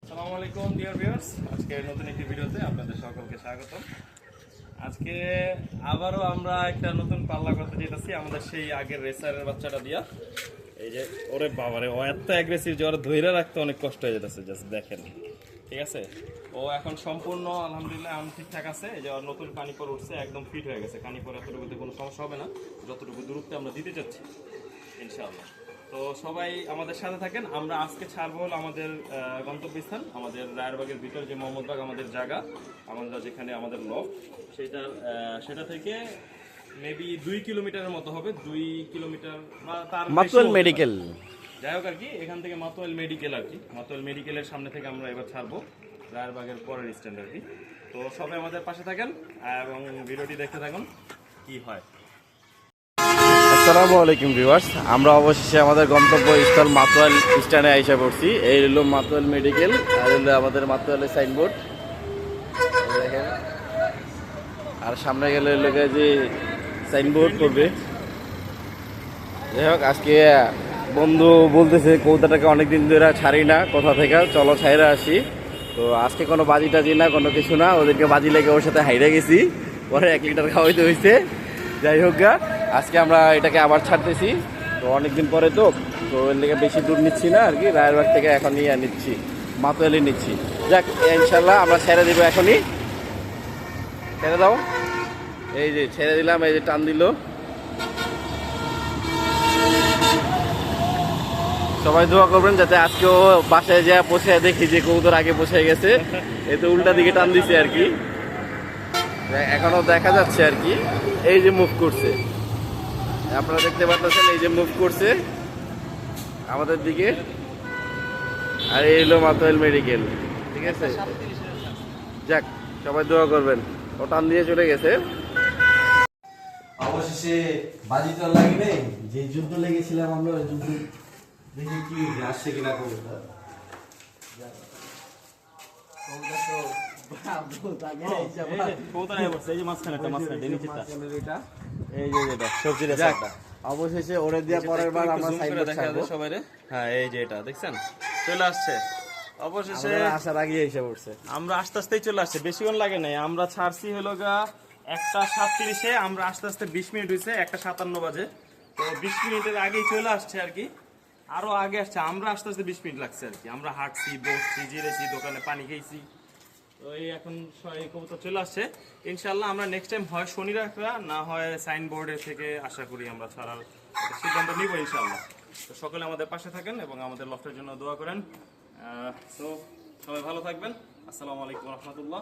আসসালামু আলাইকুম dear viewers, আজকে নতুন একটি ভিডিওতে আপনাদের সকলকে স্বাগতম। আজকে আবারও আমরা একটা নতুন পাল্লা করতে যেতেছি আমাদের সেই আগের রেসারের বাচ্চাটা দিয়া। এই যে ওরে বাবারে, ও এত অ্যাগ্রেসিভ যে ওরা ধৈর্য রাখতে অনেক কষ্ট হয়ে যেতেছে, জাস্ট দেখেন। ঠিক আছে, ও এখন সম্পূর্ণ আলহামদুলিল্লাহ ঠিকঠাক আছে। এই যে ওর নতুন কানিপর উঠছে, একদম ফিট হয়ে গেছে। কানিপর এতটুকুতে কোনো সমস্যা হবে না, যতটুকু দূরত্বে আমরা দিতে চাচ্ছি ইনশাআল্লাহ। তো সবাই আমাদের সাথে থাকেন। আমরা আজকে ছাড়বো হলো আমাদের গন্তব্যস্থান, আমাদের রায়েরবাগের ভিতর যে মোহাম্মদবাগ আমাদের জায়গা, আমরা যেখানে আমাদের লফট, সেটা থেকে মেবি 2 কিলোমিটারের মতো হবে। 2 কিলোমিটার বা তার মাতুয়াইল মেডিকেল, যাই হোক আর কি, এখান থেকে মাতুয়াইল মেডিকেল আর কি, মাতুয়াইল মেডিকেলের সামনে থেকে আমরা এবার ছাড়বো রায়েরবাগের পরের স্ট্যান্ড আর কি। তো সবাই আমাদের পাশে থাকেন এবং ভিডিওটি দেখতে থাকুন কি হয়। আসসালামু আলাইকুম ভিউয়ার্স, আমরা অবশেষে আমাদের গন্তব্যস্থল মাতুয়াইল স্ট্যান্ডে আইসা পড়ছি। এই হলো মাতুয়াইল মেডিকেল, আর হলো আমাদের মাতুয়াইলের সাইনবোর্ড দেখেন। আর সামনে গেলে লোকে যে সাইনবোর্ড করবে। যাই হোক, আজকে বন্ধু বলতেছে কৌতাটাকে অনেকদিন ধরে ছাড়ি না, কোথা থেকে চলো ছাইরা আসি। তো আজকে কোনো বাজি টাজি না, কোনো কিছু না, ওদেরকে বাজি লেগে ওর সাথে হাইরে গেছি, পরে 1 লিটার খাওয়াইতে হয়েছে। যাই হোক গা, আজকে আমরা এটাকে আবার ছাড়তেছি। তো অনেকদিন পরে তো এর লেগে বেশি দূর নিচ্ছি না আর কি, রায়েরবাগ থেকে এখন নিয়ে নিচ্ছি, মাতুয়াইলে নিচ্ছি। যাক, ইনশাল্লাহ আমরা ছেড়ে দিব, এখনই ছেড়ে দাও। এই যে ছেড়ে দিলাম, এই যে টান দিল। সবাই দোয়া করবেন যাতে আজকেও বাসায় যা পৌঁছে দেখি যে কবুতর আগে পৌঁছে গেছে। এই তো উল্টা দিকে টান দিছে আর কি, এখনো দেখা যাচ্ছে আর কি। এই যে মুভ করছে, আপনারা দেখতে পাচ্ছেন, এই যে মুভ করছে আমাদের দিকে। আর এই হলো মাতুয়াইল মেডিকেল, ঠিক আছে। যাক, সবাই দোয়া করবেন। ও টান দিয়ে চলে গেছে। অবশেষে বাজি তো লাগে নেই, যে যুদ্ধ লেগেছিলাম আমরা, ওই যুদ্ধ দেখি কি আসছে কিনা কবুতর। অবশেষে ওরে দিয়া পরের বার আমরা সাইনবোর্ড ছাড়বো সবাই রে। হ্যাঁ, এই যে এটা দেখছেন চলে আসছে অবশেষে। আসার আগে এসে পড়ছে। আমরা আস্তে আস্তেই চলে আসছে, বেশিক্ষণ লাগে নাই। আমরা ছাড়ছি হলো গা 1:37-এ, আমরা আস্তে আস্তে 20 মিনিট হয়েছে, 1:57 বাজে। তো 20 মিনিটের আগেই চলে আসছে আর কি, আরো আগে আসছে। আমরা আস্তে আস্তে 20 মিনিট লাগছে আর কি। আমরা হাঁটছি, বসছি, জিরেছি, দোকানে পানি খেয়েছি। তো এই এখন এই কবুতর চলে আসছে ইনশাল্লাহ। আমরা নেক্সট টাইম হয় শনি রাখরা, না হয় সাইনবোর্ডে থেকে আশা করি আমরা ছাড়ার সিদ্ধান্ত নিব ইনশাল্লাহ। তো সকলে আমাদের পাশে থাকেন এবং আমাদের লফটের জন্য দোয়া করেন। তো সবাই ভালো থাকবেন। আসসালামু আলাইকুম রহমতুল্লাহ।